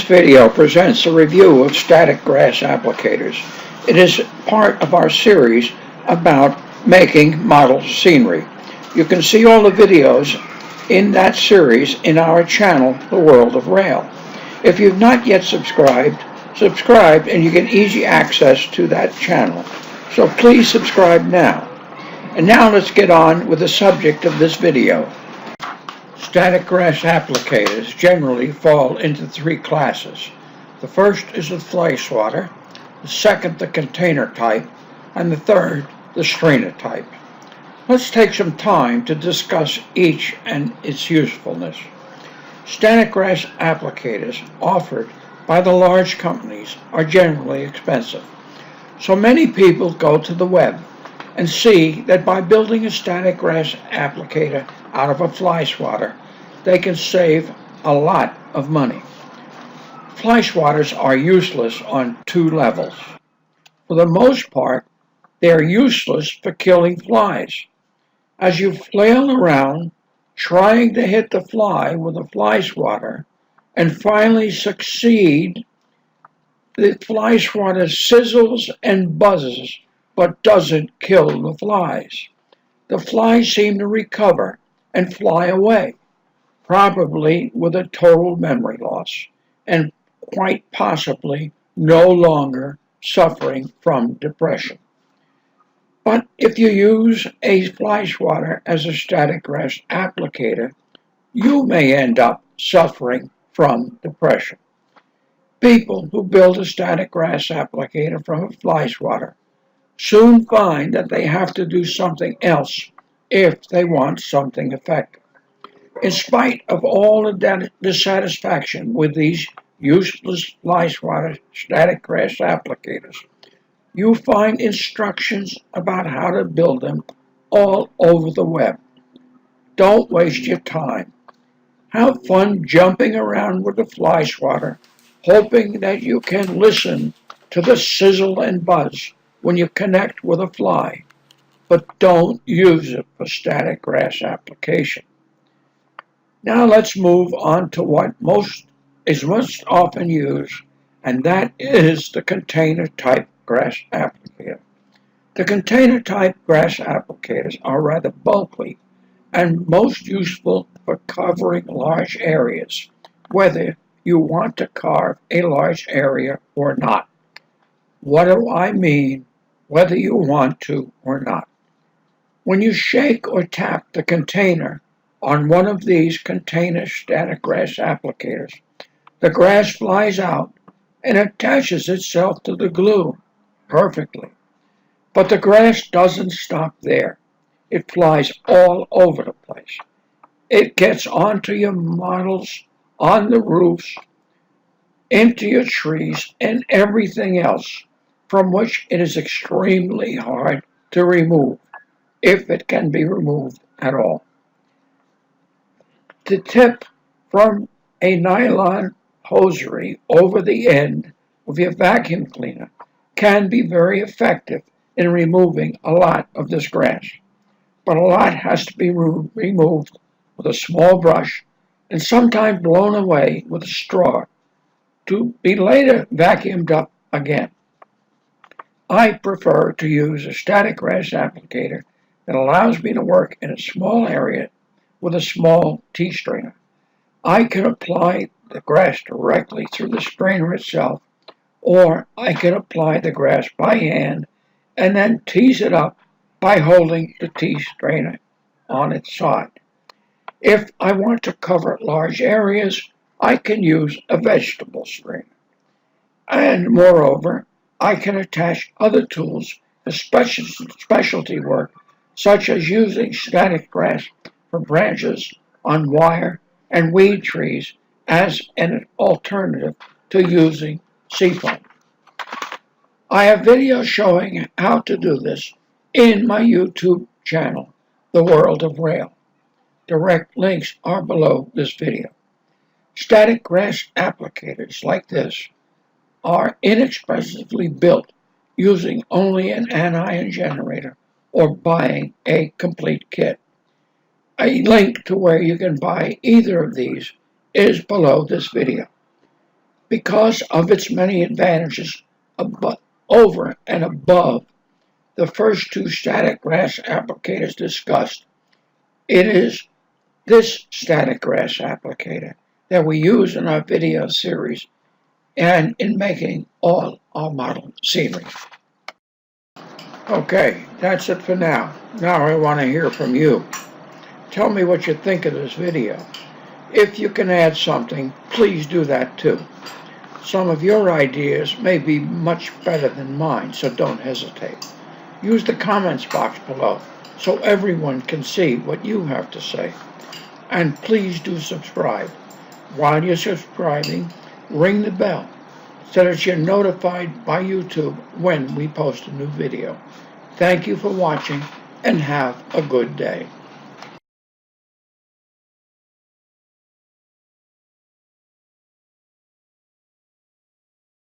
video presents a review of static grass applicators. It is part of our series about making model scenery. You can see all the videos in that series in our channel, The World of Rail. If you've not yet subscribe and you get easy access to that channel. So please subscribe now. And now let's get on with the subject of this video. Static grass applicators generally fall into three classes. The first is the fly swatter, the second the container type, and the third the strainer type. Let's take some time to discuss each and its usefulness. Static grass applicators offered by the large companies are generally expensive. So many people go to the web and see that by building a static grass applicator out of a fly swatter, they can save a lot of money. Fly swatters are useless on two levels. For the most part, they are useless for killing flies. As you flail around trying to hit the fly with a fly swatter and finally succeed, the fly swatter sizzles and buzzes but doesn't kill the flies. The flies seem to recover and fly away, probably with a total memory loss and quite possibly no longer suffering from depression. But if you use a fly swatter as a static grass applicator, you may end up suffering from depression. People who build a static grass applicator from a fly swatter soon find that they have to do something else if they want something effective. In spite of all the dissatisfaction with these useless fly swatter static grass applicators, you find instructions about how to build them all over the web. Don't waste your time. Have fun jumping around with the fly swatter, hoping that you can listen to the sizzle and buzz when you connect with a fly, but don't use it for static grass application. Now let's move on to what is most often used, and that is the container type grass applicator. The container type grass applicators are rather bulky and most useful for covering large areas, whether you want to carve a large area or not. What do I mean, whether you want to or not? When you shake or tap the container on one of these container static grass applicators, the grass flies out and attaches itself to the glue perfectly. But the grass doesn't stop there. It flies all over the place. It gets onto your models, on the roofs, into your trees, and everything else, from which it is extremely hard to remove, if it can be removed at all. The tip from a nylon hosiery over the end of your vacuum cleaner can be very effective in removing a lot of this grass. But a lot has to be removed with a small brush and sometimes blown away with a straw to be later vacuumed up again. I prefer to use a static grass applicator that allows me to work in a small area with a small tea strainer. I can apply the grass directly through the strainer itself, or I can apply the grass by hand and then tease it up by holding the tea strainer on its side. If I want to cover large areas, I can use a vegetable strainer. And moreover, I can attach other tools for specialty work, such as using static grass for branches on wire and weed trees as an alternative to using seafoam. I have videos showing how to do this in my YouTube channel, The World of Rail. Direct links are below this video. Static grass applicators like this are inexpensively built using only an anion generator or buying a complete kit. A link to where you can buy either of these is below this video. Because of its many advantages over and above the first two static grass applicators discussed, it is this static grass applicator that we use in our video series and in making all our model scenery. Okay, that's it for now. Now I want to hear from you. Tell me what you think of this video. If you can add something, please do that too. Some of your ideas may be much better than mine, so don't hesitate. Use the comments box below so everyone can see what you have to say. And please do subscribe. While you're subscribing, ring the bell so that you're notified by YouTube when we post a new video. Thank you for watching and have a good day.